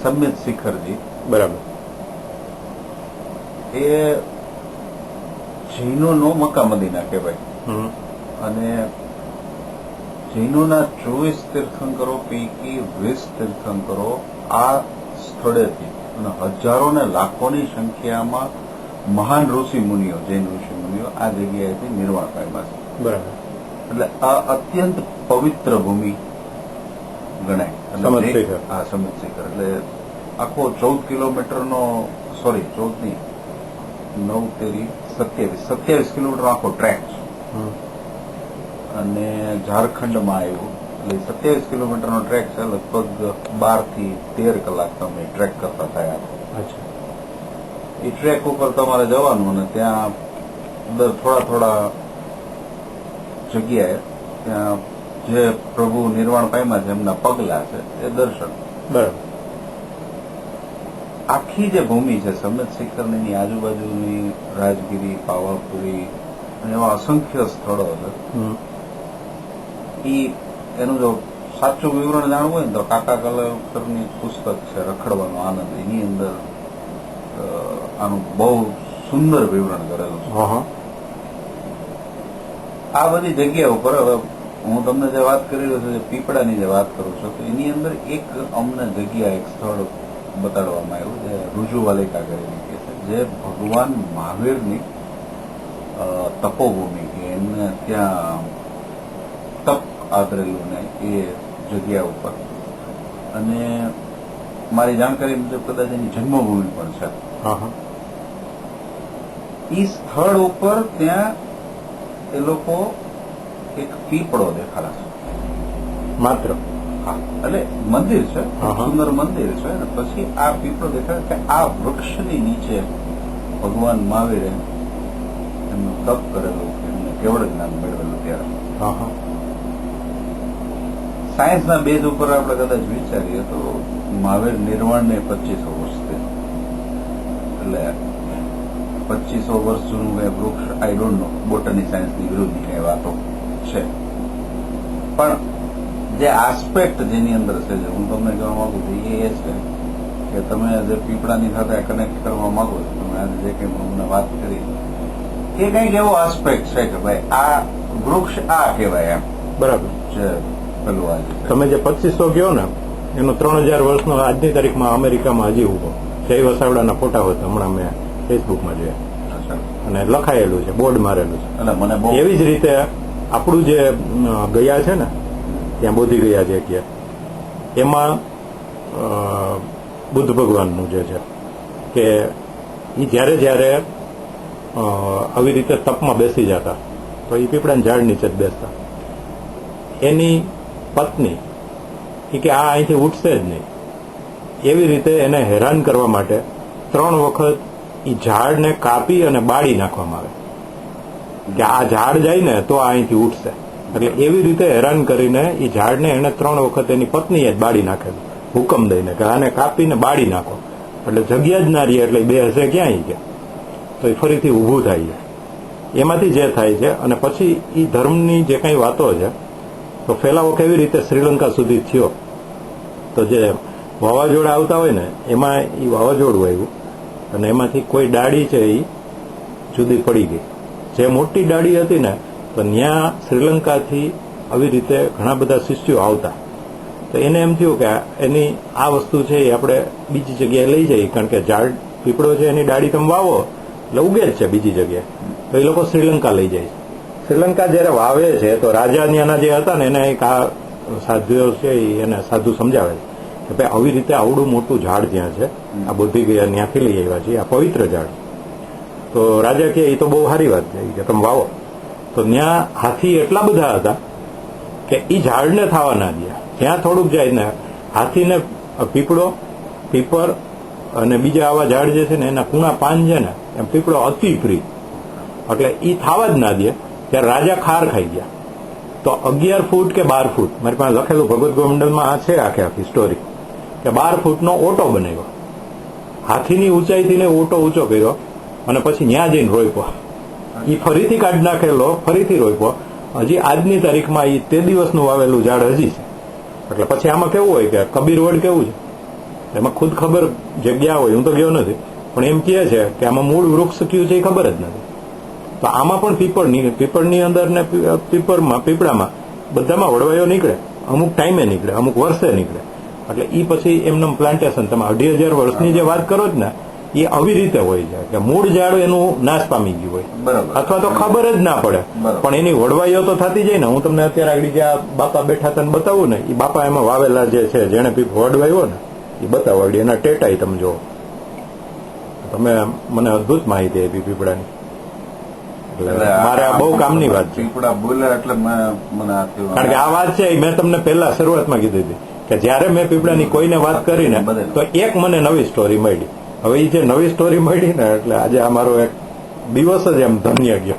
સમિત શિખરજી, બરાબર. એ જૈનોનો Mecca Medina કહેવાય. અને જૈનોના 24 તીર્થંકરો પૈકી 20 તીર્થંકરો આ સ્થળેથી અને હજારો ને લાખોની સંખ્યામાં મહાન ઋષિ મુનિઓ, જૈન ઋષિ મુનિઓ આ જગ્યાએથી નિર્વાણ પામ્યા છે. બરાબર. એટલે આ અત્યંત પવિત્ર ભૂમિ ગણાય. આ સમિત શિખર એટલે આખો 14 કિલોમીટરનો, સોરી 14 નહીં, 9 તેરી 27 કિલોમીટર આખો ટ્રેક છે. અને ઝારખંડમાં આવ્યું એટલે 27 કિલોમીટરનો ટ્રેક છે. લગભગ 12 થી 13 કલાક તમે ટ્રેક કરતા થયા. એ ટ્રેક ઉપર તમારે જવાનું અને ત્યાં અંદર થોડા જગ્યાએ ત્યાં જે પ્રભુ નિર્વાણ પામ્યા છે એમના પગલા છે એ દર્શન. બરાબર. આખી જે ભૂમિ છે સમિત શિખરની આજુબાજુની રાજગીરી, પાવાપુરી અને એવા અસંખ્ય સ્થળો છે. એનું જો સાચું વિવરણ જાણવું હોય ને તો કાકા કલેકરની પુસ્તક છે રખડવાનો આનંદ, એની અંદર આનું બહુ સુંદર વિવરણ કરેલું છે. આ બધી જગ્યા ઉપર હવે હું તમને જે વાત કરી રહ્યો છું, જે પીપળાની જે વાત કરું છું, તો એની અંદર એક અમને જગ્યા, એક સ્થળ બતાડવામાં આવ્યું જે રુજુવાલિકા કરીને કે છે, જે ભગવાન મહાવીરની તપોભૂમિ કે એમને ત્યાં તપ આદરેલું ને એ જગ્યા ઉપર. અને મારી જાણકારી મુજબ કદાચ એની જન્મભૂમિ પણ છે. એ સ્થળ ઉપર ત્યાં એ લોકો એક પીપળો દેખાડા છે માત્ર. એટલે મંદિર છે, સુંદર મંદિર છે. અને પછી આ પીપળો દેખાડે કે આ વૃક્ષની નીચે ભગવાન મહાવીરે એમનું તપ કરેલું, એમને કેવળ જ્ઞાન મેળવેલું. ત્યારે સાયન્સના બેઝ ઉપર આપણે કદાચ વિચારીએ તો મહાવીર નિર્વાણને 2500 વર્ષ થયા. એટલે 2500 વર્ષ જૂનું કઈ વૃક્ષ, આઈ ડોન્ટ નો, બોટની સાયન્સની વિરુદ્ધની કઈ વાતો છે. પણ જે આસ્પેક્ટ જેની અંદર છે, જે હું તમને કહેવા માંગુ છું એ છે કે તમે જે પીપળાની સાથે કનેક્ટ કરવા માંગો છો, તમે આજે જે કંઈ અમને વાત કરી એ કંઈક એવો આસ્પેક્ટ છે કે ભાઈ આ વૃક્ષ આ કહેવાય એમ. બરાબર છે. પેલું આજે તમે જે 2500 કહો ને એનો 3000 વર્ષનો આજની તારીખમાં અમેરિકામાં હજી ઉભો જય વસાવડાના ફોટા હોય હમણાં મેં ફેસબુકમાં જોયા અને લખાયેલું છે, બોર્ડ મારેલું છે. એટલે મને એવી જ રીતે આપણું જે ગયા છે ને ત્યાં બોધી ગયા છે કે એમાં બુદ્ધ ભગવાનનું જે છે કે એ જ્યારે આવી રીતે તપમાં બેસી જતા તો એ પીપળાના ઝાડ નીચે જ બેસતા. એની પત્ની કે આ અહીંથી ઉઠશે જ નહીં, એવી રીતે એને હેરાન કરવા માટે 3 વખત એ ઝાડને કાપી અને બાળી નાખવામાં આવે કે આ ઝાડ જાય ને તો આ અહીંથી ઉઠશે. એટલે એવી રીતે હેરાન કરીને એ ઝાડને એને 3 વખત એની પત્નીએ જ બાળી નાખેલું, હુકમ દઈને કે આને કાપીને બાળી નાખો. એટલે જગ્યા જ ના રહી, એટલે બે હશે ક્યાંય ગયા તો એ ફરીથી ઊભું થાય છે. એમાંથી જે થાય છે અને પછી એ ધર્મની જે કંઈ વાતો છે તો ફેલાવો કેવી રીતે શ્રીલંકા સુધી થયો. તો જે વાવાઝોડા આવતા હોય ને એમાં એ વાવાઝોડું આવ્યું અને એમાંથી કોઈ ડાળી છે એ જુદી પડી ગઈ. જે મોટી ડાળી હતી ને તો ત્યાં શ્રીલંકાથી આવી રીતે ઘણા બધા શિષ્યો આવતા. તો એને એમ થયું કે એની આ વસ્તુ છે એ આપણે બીજી જગ્યાએ લઈ જઈએ, કારણ કે ઝાડ પીપળો છે એની ડાળી તમે વાવો એટલે ઉગે જ છે બીજી જગ્યાએ. તો એ લોકો શ્રીલંકા લઈ જાય. શ્રીલંકા જયારે વાવે છે તો રાજા ત્યાંના જે હતા ને એને એક આ સાધુઓ છે એને સાધુ સમજાવે છે કે ભાઈ આવી રીતે આવડું મોટું ઝાડ ત્યાં છે, આ બોધી ગયા ત્યાંથી લઈ આવ્યા છે, આ પવિત્ર ઝાડ. તો રાજા કે એ તો બહુ સારી વાત છે કે તમે વાવો. તો ત્યાં હાથી એટલા બધા હતા કે એ ઝાડને થવા ના દે. ત્યાં થોડુંક જાય ને હાથીને પીપળો, પીપર અને બીજા આવા ઝાડ જે છે ને એના કુણા પાન છે ને એમ પીપળો અતિ પ્રિય, એટલે એ થવા જ ના દે. ત્યારે રાજા ખાર ખાઈ ગયા. તો 11 ફૂટ કે 12 ફૂટ, મારી પાસે લખેલું ભગવત ગોમંડલમાં આ છે આખી સ્ટોરી, કે 12 ફૂટનો ઓટો બનાવ્યો, હાથીની ઊંચાઈથી ઓટો ઊંચો કર્યો અને પછી ત્યાં જઈને રોપ્યો. એ ફરીથી કાઢી નાખેલો, ફરીથી રોપ્યો. હજી આજની તારીખમાં એ તે દિવસનું વાવેલું ઝાડ હજી છે. એટલે પછી આમાં કેવું હોય કે કબીર વડ કેવું છે એમાં ખુદ ખબર જગ્યા હોય, હું તો ગયો નથી, પણ એમ કહે છે કે આમાં મૂળ વૃક્ષ કયું છે એ ખબર જ નથી. તો આમાં પણ પીપળની અંદર ને પીપળામાં બધામાં વડવાઈઓ નીકળે, અમુક ટાઈમે નીકળે, અમુક વર્ષે નીકળે. એટલે એ પછી એમનું પ્લાન્ટેશન, તમે 2500 વર્ષની જે વાત કરો જ ને, એ આવી રીતે હોય છે કે મૂળ ઝાડ એનું નાશ પામી ગયું હોય, બરાબર, અથવા તો ખબર જ ના પડે, બરાબર. પણ એની વડવાઈઓ તો થતી જાય ને. હું તમને અત્યારે આગળ જે આ બાપા બેઠા હતા ને બતાવું ને, એ બાપા એમાં વાવેલા જે છે, જેને વડવાયો ને એ બતાવડી, એના ટેટાઈ તમે જો. તમે મને અદભુત માહિતી આપી પીપળાની, એટલે મારે આ બહુ કામની વાત છે. પીપળા બોલ્યા એટલે મને આ થયું. કારણ કે આ વાત છે એ મેં તમને પહેલા શરૂઆતમાં કીધી હતી કે જયારે મેં પીપળાની કોઈને વાત કરીને તો એક મને નવી સ્ટોરી મળી. હવે એ જે નવી સ્ટોરી મળી ને, એટલે આજે આ મારો એક દિવસ જ એમ ધન્ય ગયો.